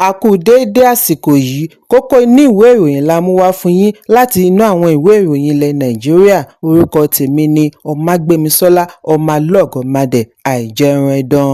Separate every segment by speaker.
Speaker 1: A kú déédé àsìkò yìí, kókó inú ìwé ìròyìn la mú wá fún yín láti inú àwọn ìwé ìròyìn ilẹ̀ Nàìjíríà. Orúkọ tèmi ni Ọmágbémisọ́lá Ọmọlọ́gọ̀mádẹ àìjẹran ẹdán.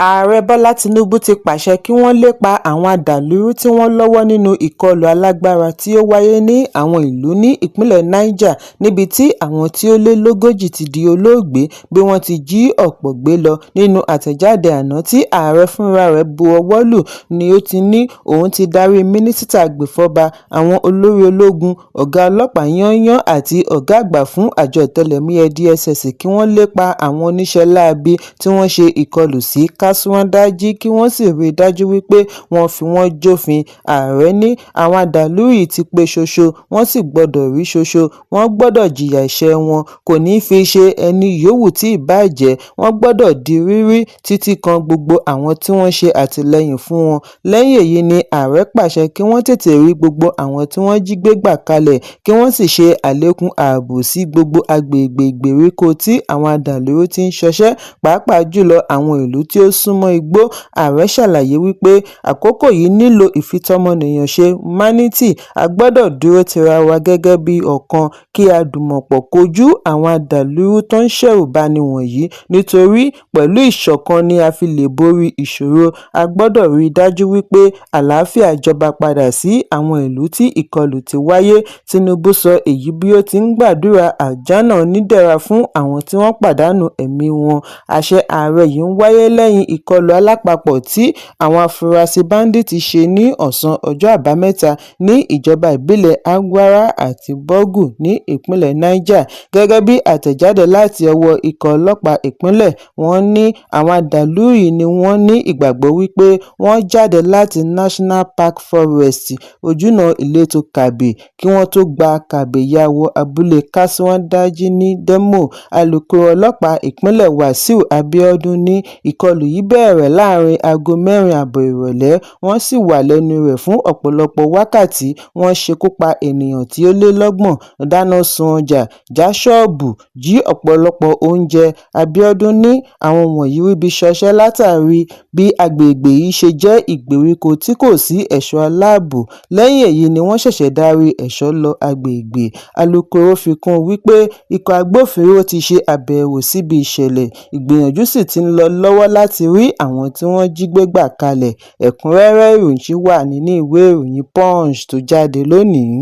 Speaker 1: Ààrẹ Bọ́lá Tinubu ti pàṣẹ kí wọ́n lépa àwọn adàlúrú tí wọ́n lọ́wọ́ nínú ìkọlù alágbára tí ó wáyé ní àwọn ìlú ní ìpínlẹ̀ Niger, níbi tí àwọn tí ó lé lógójì ti di olóògbé bí wọ́n ti jí ọ̀pọ̀ gbé lọ. Nínú àtẹ̀jáde àná tí ààrẹ fúnra rẹ̀ bu ọwọ́ lù ni ó ti ní òun ti darí mínísítà agbèfọ́ba, àwọn olórí ológun, ọ̀gá ọlọ́pàá yányán àti ọ̀gá àgbà fún àjọ ọ̀tẹlẹ̀múyẹ́ DSS kí wọ́n lépa àwọn oníṣẹ́ láabi tí wọ́n ṣe ìkọlù sí Kasuwandaji kí wọ́n sì rí i dájú wípé wọ́n fi wọ́n jófin. Ààrẹ ní àwọn adàlúrú yìí ti pé ṣoṣo, wọ́n sì gbọ́dọ̀ rí ṣoṣo, wọ́n gbọ́dọ̀ jìyà ẹ̀ṣẹ̀ wọn, kò ní í fi ṣe ẹni yòówù tí ìbáà jẹ́, wọ́n gbọ́dọ̀ di rírí títí kan gbogbo àwọn tí wọ́n ṣe àtìlẹ́yìn fún wọn. Lẹ́yìn èyí ni ààrẹ pàṣẹ kí wọ́n tètè rí gbogbo àwọn tí wọ́n jí gbé gbà kalẹ̀, kí wọ́n sì ṣe àlékún ààbò sí gbogbo agbègbè ìgbèríko tí àwọn adàlúrú ti ń ṣọṣẹ́, pàápàá jùlọ àwọn ìlú tí ó súnmọ́ igbó. Ààrẹ ṣàlàyé wípé àkókò yìí nílò ìfitọ́mọnìyàn ṣe humanity. A gbọ́dọ̀ dúró tira wa gẹ́gẹ́ bí ọ̀kan kí a dùmọ̀pọ̀ kojú àwọn adàlúrú tó ń ṣẹ̀rùbani wọ̀nyí, nítorí pẹ̀lú ìṣọ̀kan ni a fi lè borí ìṣòro. A gbọ́dọ̀ rí i dájú wípé àlàáfíà jọba padà sí àwọn ìlú tí ìkọlù ti wáyé. Tinubu sọ èyí bí ó ti ń gbàdúrà àjánà onídẹ̀ra fún àwọn tí wọ́n pàdánù ẹ̀mí wọn. Àṣẹ ààrẹ yìí ń wáyé lẹ́yìn ìkọlù alápapọ̀ tí àwọn afurasí bandit ṣe ní ọ̀sán ọjọ́ àbámẹ́ta ní ìjọba ìbílẹ̀ Agwara àti Bogu ní ìpínlẹ̀ Niger. Gẹ́gẹ́ bí àtẹ̀jáde láti ọwọ́ ikọ̀ ọlọ́pàá ìpínlẹ̀, wọ́n ní àwọn adàlúrú yìí ni wọ́n ní ìgbàgbọ́ wípé wọ́n jáde láti National Park Forest ojúnà ìletò Kàbè kí wọ́n tó gba Kàbè ya wọ abúlé Kasuwandaji ní Demo. Alukoro ọlọ́pàá ìpínlẹ̀ Wàsíù Abíọ́dún ní ìkọlù yìí bẹ̀rẹ̀ láàrin aago 4 ààbọ̀ ìrọ̀lẹ́, wọ́n sì wà lẹ́nu rẹ̀ fún ọ̀pọ̀lọpọ̀ wákàtí. Wọ́n ṣekú pa ènìyàn tí ó lé lọ́gbọ̀n, dáná sun ọjà, já ṣọ́ọ̀bù, jí ọ̀pọ̀lọpọ̀ oúnjẹ. Abíọ́dún ní àwọn wọ̀nyí ríbi ṣọṣẹ́ látàrí bí agbègbè yìí ṣe jẹ́ ìgbèríko tí kò sí ẹ̀ṣọ́ aláàbò. Lẹ́yìn èyí ni wọ́n ṣẹ̀ṣẹ̀ darí ẹ̀ṣọ́ lọ agbègbè. Alukoro fi kún un wípé ikọ̀ agbófinró ti ṣe àbẹ̀wò síbi ìṣẹ̀lẹ̀, ìgbìyànjú sì ti ń lọ lọ́wọ́ láti rí àwọn tí wọ́n jí gbé gbà kalẹ̀. Ẹ̀kúnrẹ́rẹ́ ìròyìn wà nínú ìwé ìròyìn Punch tó jáde lónìí.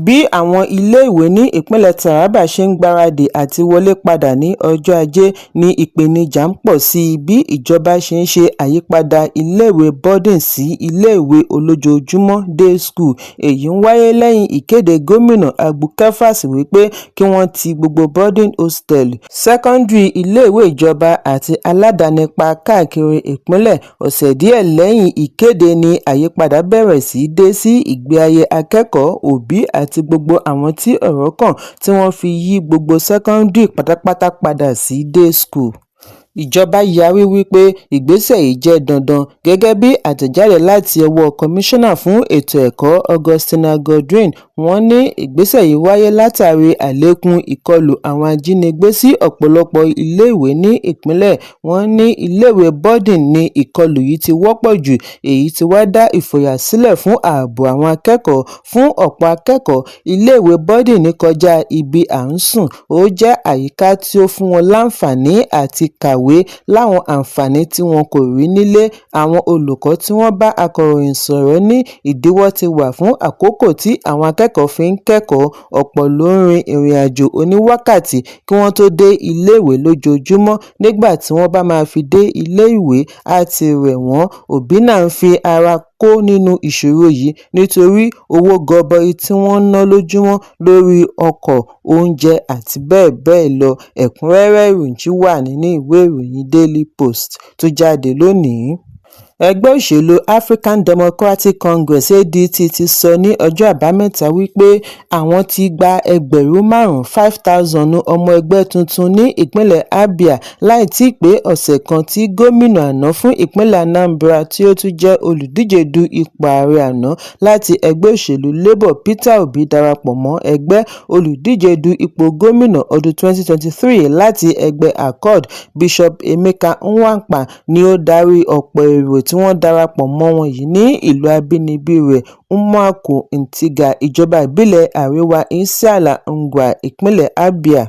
Speaker 1: Bí àwọn ilé-ìwé ní ìpínlẹ̀ Taraba ṣe ń gbáradì àti wọlé padà ní ọjọ́ Ajé ni ìpèníjà ń pọ̀ sí i bí ìjọba ṣe ń ṣe àyípadà iléèwé boarding sí iléèwé olójoojúmọ́ day school. Èyí ń wáyé lẹ́yìn ìkéde gómìnà Abu Kefas wípé kí wọ́n ti gbogbo boarding hostel, secondary, iléèwé ìjọba àti aládàáni pa káàkiri ìpínlẹ̀. Ọ̀sẹ̀ díẹ̀ lẹ́yìn ìkéde ni àyípadà bẹ̀rẹ̀ sí í dé sí ìgbé ayé akẹ́kọ̀ọ́, òbí àti gbogbo àwọn tí ọ̀rọ̀ kàn, tí wọ́n fi yí gbogbo secondary pátápátá padà sí day school. Ìjọba yarí wípé ìgbésẹ̀ yìí jẹ́ dandan. Gẹ́gẹ́ bí àtẹ̀jáde láti ọwọ́ kọmíṣánná fún ètò ẹ̀kọ́ Augustina Godwin, wọ́n ní ìgbésẹ̀ yìí wáyé látàrí àlékún ìkọlù àwọn ajínigbé sí ọ̀pọ̀lọpọ̀ iléèwé ní ìpínlẹ̀. Wọ́n ní iléèwé boarding ní ìkọlù yìí ti wọ́pọ̀ jù, èyí tí wá dá ìfòyà sílẹ̀ fún ààbò àwọn akẹ́kọ̀ọ́. Fún ọ̀pọ̀ akẹ́kọ̀ọ́, iléèwé boarding ní kọjá ibi à ń sùn, ó jẹ́ àyíká tí ó fún wọn láǹfààní àti kàwé láwọn àǹfààní tí wọn kò rí nílé. Àwọn olùkọ́ tí wọ́n bá akọ̀ròyìn sọ̀rọ̀ ní ìdíwọ́ ti wà fún àkókò tí àwọn akẹ́kọ̀ọ́ fi ń kẹ́kọ̀ọ́. Ọ̀pọ̀ ló ń rin ìrìn àjò oníwákàtí kí wọ́n tó dé iléèwé lójoojúmọ́. Nígbà tí wọ́n bá máa fi dé iléèwé, á ti rẹ̀ wọ́n. Òbí náà ń fi ara kó nínú ìṣòro yìí nítorí owó gọbọi tí wọ́n ń ná lójúmọ́ lórí ọkọ̀, oúnjẹ àti bẹ́ẹ̀ bẹ́ẹ̀ lọ. Ẹ̀kúnrẹ́rẹ́ ìròyìn wà nínú ìwé ìròyìn Daily Post tó jáde lónìí. Ẹgbẹ́ òṣèlú African Democratic Congress (ADC) ti sọ ní ọjọ́ àbámẹ́ta wípé àwọn ti gba 5,000 ọmọ ẹgbẹ́ tuntun ní ìpínlẹ̀ Abia láì tí ì pé ọ̀sẹ̀ kan tí gómìnà àná fún ìpínlẹ̀ Anambra tí ó tún jẹ́ olùdíje du ipò ààrẹ àná láti ẹgbẹ́ òṣèlú Labour Peter Obi darapọ̀ mọ́ ẹgbẹ́. Olùdíje du ipò gómìnà ọdún 2023 láti ẹgbẹ́ Accord, Bishop Emeka Nwakpa ni ó darí ọ̀pọ̀ èrò tí wọ́n darapọ̀ mọ́ wọn yìí ní ìlú abínibí rẹ̀ Umuaku Ntiga, ìjọba ìbílẹ̀ Àríwá Isiala Ngwa, ìpínlẹ̀ Abia.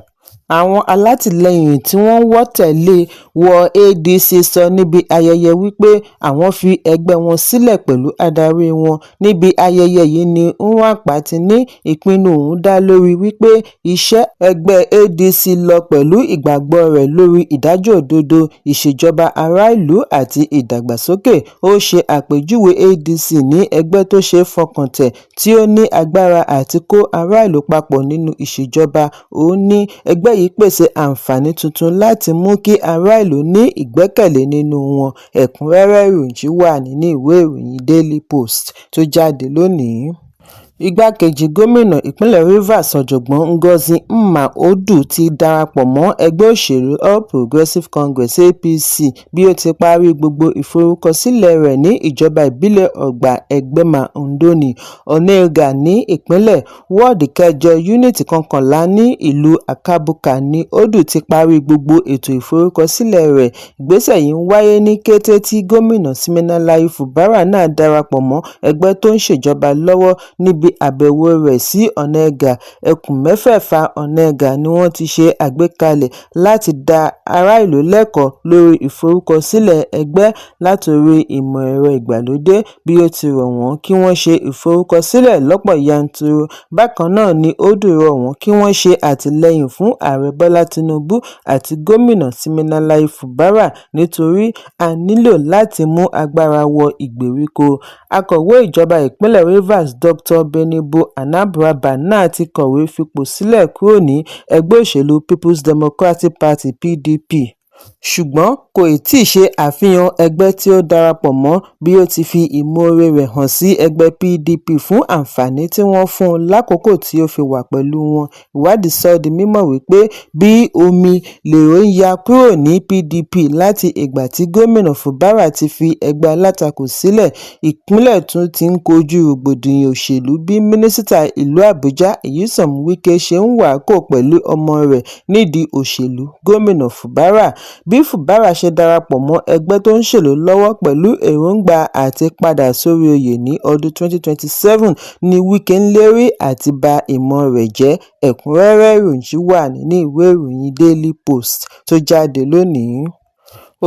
Speaker 1: Àwọn alátìlẹyìn tí wọ́n wọ́ tẹ̀lé wọ ADC sọ níbi ayẹyẹ wípé àwọn fi ẹgbẹ́ wọn sílẹ̀ pẹ̀lú adarí wọn. Níbi ayẹyẹ yìí ni Nwankpa ti ní ìpinnu òun dá lórí wípé iṣẹ́ ẹgbẹ́ ADC lọ pẹ̀lú ìgbàgbọ́ rẹ̀ lórí ìdájọ́ òdodo, ìṣèjọba ará ìlú àti ìdàgbàsókè. Ó ṣe àpèjúwe ADC ní ẹgbẹ́ tó ṣe fọkàntẹ̀ tí ó ní agbára àti kó ará ìlú papọ̀ nínú ìṣèjọba. Ó ní ẹgbẹ́ yìí pèsè àǹfààní tuntun láti mú kí ará ìlú ní ìgbẹ́kẹ̀lé nínú wọn. Ẹ̀kúnrẹ́rẹ́ ìròyìn wà nínú ìwé ìròyìn Daily Post tó jáde lónìí. Igbákejì gómìnà ìpínlẹ̀ Rivers Ọ̀jọ̀gbọ́n Ngozi Nma-Odu ti darapọ̀ mọ́ ẹgbẹ́ òṣèlú All Progressives Congress (APC) bí ó ti parí gbogbo ìforúkọsílẹ̀ rẹ̀ ní ìjọba ìbílẹ̀ Ọ̀gbà Ẹgbẹ́mà Ndoni, Onega ní ìpínlẹ̀ wọ́ọ̀dù kẹjọ yúnítì 11 ní ìlú Akabuka ní Odu ti parí gbogbo ètò ìforúkọsílẹ̀ rẹ̀. Ìgbésẹ̀ yìí ń wáyé ní kété tí gómìnà Siminalayi Fubara náà darapọ̀ mọ́ ẹgbẹ́ tó ń ṣèjọba lọ́wọ́. Níbi àbẹ̀wò rẹ̀ sí Onega, ẹkùn mẹ́fẹ̀ẹ̀fà Onega ni wọ́n ti ṣe àgbékalẹ̀ láti dá ará ìlú lẹ́kọ̀ọ́ lórí ìforúkọsílẹ̀ ẹgbẹ́ látòrí ìmọ̀ ẹ̀rọ ìgbàlódé bí ó ti rọ̀ wọ́n kí wọ́n ṣe ìforúkọsílẹ̀ lọ́pọ̀ yanturu. Bákan náà ni Odu rọ̀ wọ́n kí wọ́n ṣe àtìlẹ́yìn fún Ààrẹ Bọ́lá Tinubu àti gómìnà Siminalayi Fubara nítorí a nílò láti mú agbára wọ ìgbèríko. Akọ̀wé ìjọba ìpínlẹ̀ Rivers Dr. Benibo Anabraba náà ti kọ̀wé fipò sílẹ̀ kúrò ní ẹgbẹ́ òṣèlú People's Democratic Party (PDP). Ṣùgbọ́n kò tíì ṣe àfihàn ẹgbẹ́ tí ó darapọ̀ mọ́ bí ó ti fi ìmoore rẹ̀ hàn sí ẹgbẹ́ PDP fún àǹfààní tí wọ́n fún un lákòókò tí ó fi wà pẹ̀lú wọn. Ìwádìí sọ di mímọ̀ wípé bí omi lèrò ń ya kúrò ní PDP láti ìgbà tí gómìnà Fubara ti fi ẹgbẹ́ alátakò sílẹ̀. Ìpínlẹ̀ tún ti ń kojú rògbòdìyàn òṣèlú bí mínísítà ìlú Àbújá Nyesom Wike ṣe ń wàákò pẹ̀lú ọmọ rẹ̀ nídìí òṣèlú gómìnà Fubara. Bí Fubara ṣe darapọ̀ mọ́ ẹgbẹ́ tó ń ṣèlú lọ́wọ́ pẹ̀lú èròǹgbà àti padà sórí oyè ní ọdún 2027 ni Wike ń lérí àti ba ìmọ̀ rẹ̀ jẹ́. Ẹ̀kúnrẹ́rẹ́ ìròyìn wà nínú ìwé ìròyìn Daily Post tó jáde lónìí.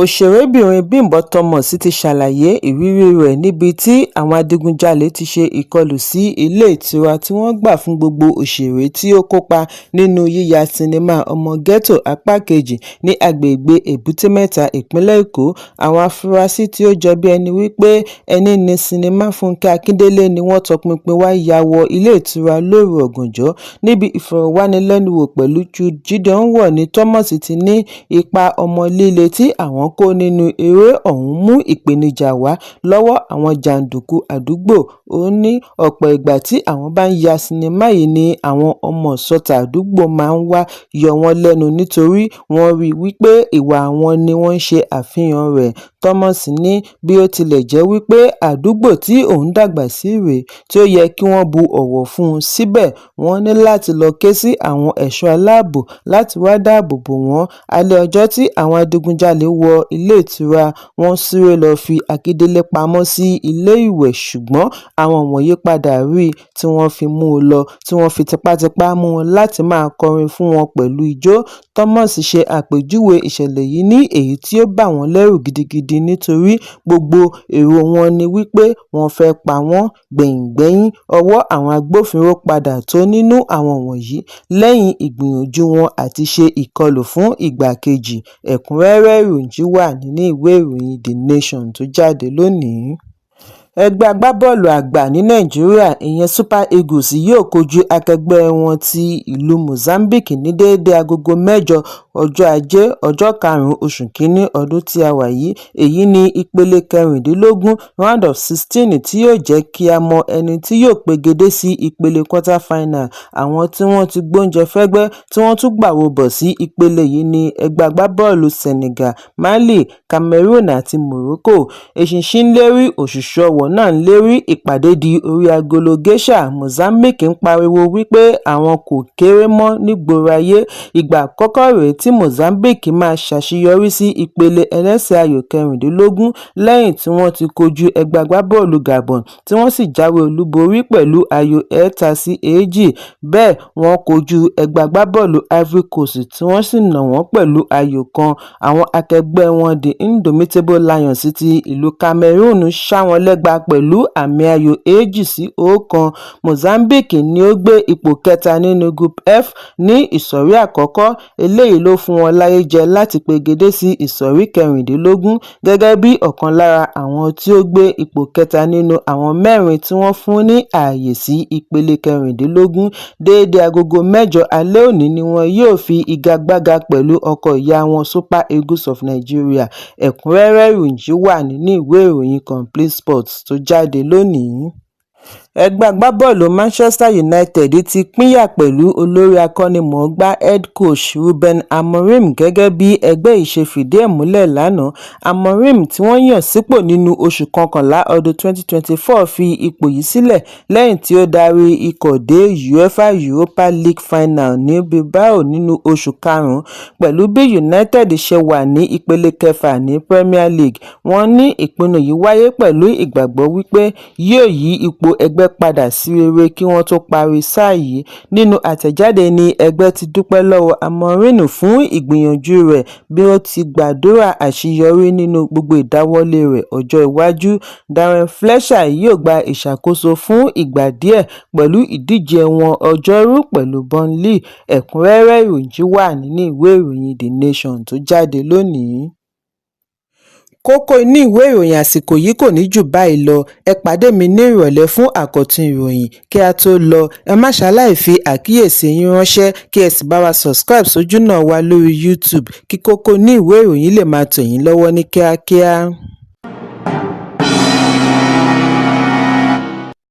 Speaker 1: Òṣèrébìnrin Bímbọ́ Thomas ti ṣàlàyé ìrírí rẹ̀ níbi tí àwọn adigunjalè ti ṣe ìkọlù sí ilé ìtura tí wọ́n gbà fún gbogbo òṣèré tí ó kópa nínú yíya sinimá Ọmọ Ghetto Apá Kejì ní agbègbè Èbúté Mẹ́ta, ìpínlẹ̀ Èkó. Àwọn afurasí tí ó jọ bí ẹni wípé ẹni ní sinimá Fúnkẹ́ Akíndélé ni wọ́n tọpinpin wá ya wọ ilé ìtura lóru ọ̀gànjọ́. Níbi ìfọ̀rọ̀wánilẹ́nuwò pẹ̀lú Jude Gideon wọ̀ ní Thomas ti ní ipa ọmọ líle tí àwọn kó nínú eré ọ̀hún mú ìpèníjà wá lọ́wọ́ àwọn jàǹdùkú àdúgbò. Ó ní ọ̀pọ̀ ìgbà tí àwọn bá ń ya sinimá yìí ni àwọn ọmọ ìsọ̀ta àdúgbò máa ń wá yọ wọ́n lẹ́nu nítorí wọ́n rí wípé ìwà àwọn ni wọ́n ń ṣe àfihàn rẹ̀. Thomas ní bí ó tilẹ̀ jẹ́ wípé àdúgbò tí òun dàgbà sí rèé tí ó yẹ kí wọ́n bu ọ̀wọ̀ fún un, síbẹ̀ wọ́n ní láti lọ ké sí àwọn ẹ̀ṣọ́ aláàbò láti wá dáàbò bò wọ́n. Alẹ́ ọjọ́ tí àwọn adigunjalè wọ ilé ìtura, wọ́n súré lọ fi Akíndélé pamọ́ sí ilé ìwẹ̀, ṣùgbọ́n àwọn wọ̀nyí padà rí tí wọ́n fi mú un lọ, tí wọ́n fi tipátipá mú un láti máa kọrin fún wọn pẹ̀lú ijó. Thomas ṣe àpèjúwe ìṣẹ̀lẹ̀ yìí ní èyí tí ó bà wọ́n lẹ́rù gidigidi nítorí gbogbo èrò wọn ni wípé wọ́n fẹ́ pa wọ́n. Gbẹ̀yìngbẹ́yín ọwọ́ àwọn agbófinró padà tó nínú àwọn wọ̀nyí lẹ́yìn ìgbìyànjú wọn àti ṣe ìkọlù fún ìgbà kejì. Ẹ̀kúnrẹ́rẹ́ ìròyìn wà nínú ìwé ìròyìn The Nation tó jáde lónìí. Ẹgbẹ́ agbábọ́ọ̀lù àgbà ní Nàìjíríà ìyẹn Super Eagles yóò kojú akẹgbẹ́ wọn ti ìlú Mozambique ní déédé agogo 8 ọjọ́ Ajé ọjọ́ 5 oṣù Kínní ọdún tí a wà yìí. Èyí ni ìpele 16 round of 16 tí yóò jẹ́ kí a mọ ẹni tí yóò pegedé sí ìpele quarter final. Àwọn tí wọ́n ti gbóúnjẹ fẹ́gbẹ́ tí wọ́n tún gbàwó bọ̀ sí ìpele yìí ni ẹgbẹ́ agbábọ́ọ̀lù Senegal, Mali, Cameroon àti Morocco. Eṣinṣin ń lérí, òṣùṣù ọwọ̀ náà ń lérí, ìpàdé di orí agolo Geisha. Mozambique ń pariwo wípé àwọn kò kéré mọ́ nígboro ayé. Ìgbà àkọ́kọ́ rèé tí tí Mozambique máa ṣàṣeyọrí sí ìpele ẹlẹ́sẹ̀ ayò kẹrìndínlógún lẹ́yìn tí wọ́n ti kojú ẹgbẹ́ agbábọ́ọ̀lù Gabon tí wọ́n sì jáwé olúborí pẹ̀lú ayò 3-2. Bẹ́ẹ̀ wọ́n kojú ẹgbẹ́ agbábọ́ọ̀lù Ivory Coast tí wọ́n sì nà wọ́n pẹ̀lú ayò kan. Àwọn akẹgbẹ́ wọn the Indomitable Lions ti ìlú Cameroon ṣá wọn lẹ́gba pẹ̀lú àmì ayò 2-1. Mozambique ni ó gbé ipò kẹta nínú Group F ní ìsọ̀rí àkọ́kọ́. Eléyìí ló fún wọn láyé jẹ láti pegedé sí ìsọ̀rí kẹrìndínlógún gẹ́gẹ́ bí ọ̀kan lára àwọn tí ó gbé ipò kẹta nínú àwọn mẹ́rin tí wọ́n fún ní ààyè sí ìpele kẹrìndínlógún. Déédé agogo 8 alẹ́ òní ni wọn yóò fi igagbága pẹ̀lú ọkọ ìyá wọn Super Eagles of Nigeria. Ẹ̀kúnrẹ́rẹ́ ìròyìn wà nínú ìwé ìròyìn Complete Sports tó jáde lónìí. Ẹgbẹ́ agbábọ́ọ̀lù Manchester United ti pínyà pẹ̀lú olórí akọ́nimọ̀ọ́gbá head coach Ruben Amorim gẹ́gẹ́ bí ẹgbẹ́ yìí ṣe fìdí ẹ̀ múlẹ̀ lánàá. Amorim tí wọ́n yàn sípò nínú oṣù kọkànlá ọdún 2024 fi ipò yìí sílẹ̀ lẹ́yìn tí ó darí ikọ̀ dé UEFA Europa League final ní Bilbao nínú oṣù karùn-ún. Pẹ̀lú bí United ṣe wà ní ìpele kẹfà ní Premier League, wọ́n ní ìpinnu yìí wáyé pẹ̀lú ìgbàgbọ́ wípé yóò yí ipò ẹgbẹ́ padà sí rere kí wọ́n tó parí sáà yìí. Nínú àtẹ̀jáde ni ẹgbẹ́ ti dúpẹ́ lọ́wọ́ Amorim fún ìgbìyànjú rẹ̀ bí ó ti gbàdúrà àṣeyọrí nínú gbogbo ìdáwọ́lé rẹ̀ ọjọ́ iwájú. Darren Fletcher yóò gba ìṣàkóso fún ìgbà díẹ̀ pẹ̀lú ìdíje wọn ọjọ́rú pẹ̀lú Burnley. Ẹ̀kúnrẹ́rẹ́ ìròyìn wà nínú ìwé ìròyìn The Nation tó jáde lónìí. Kókó inú ìwé ìròyìn àsìkò yìí kò ní jù báyìí lọ. Ẹ pàdé mi ní ìrọ̀lẹ́ fún àkọ́tún ìròyìn. Kí a tó lọ, ẹ má ṣaláì fi àkíyèsí yín ránṣẹ́ kí ẹ sì bá wa subscribe sójú náà wa lórí YouTube kí kókó inú ìwé ìròyìn lè máa tẹ̀ yín lọ́wọ́ ní kíákíá.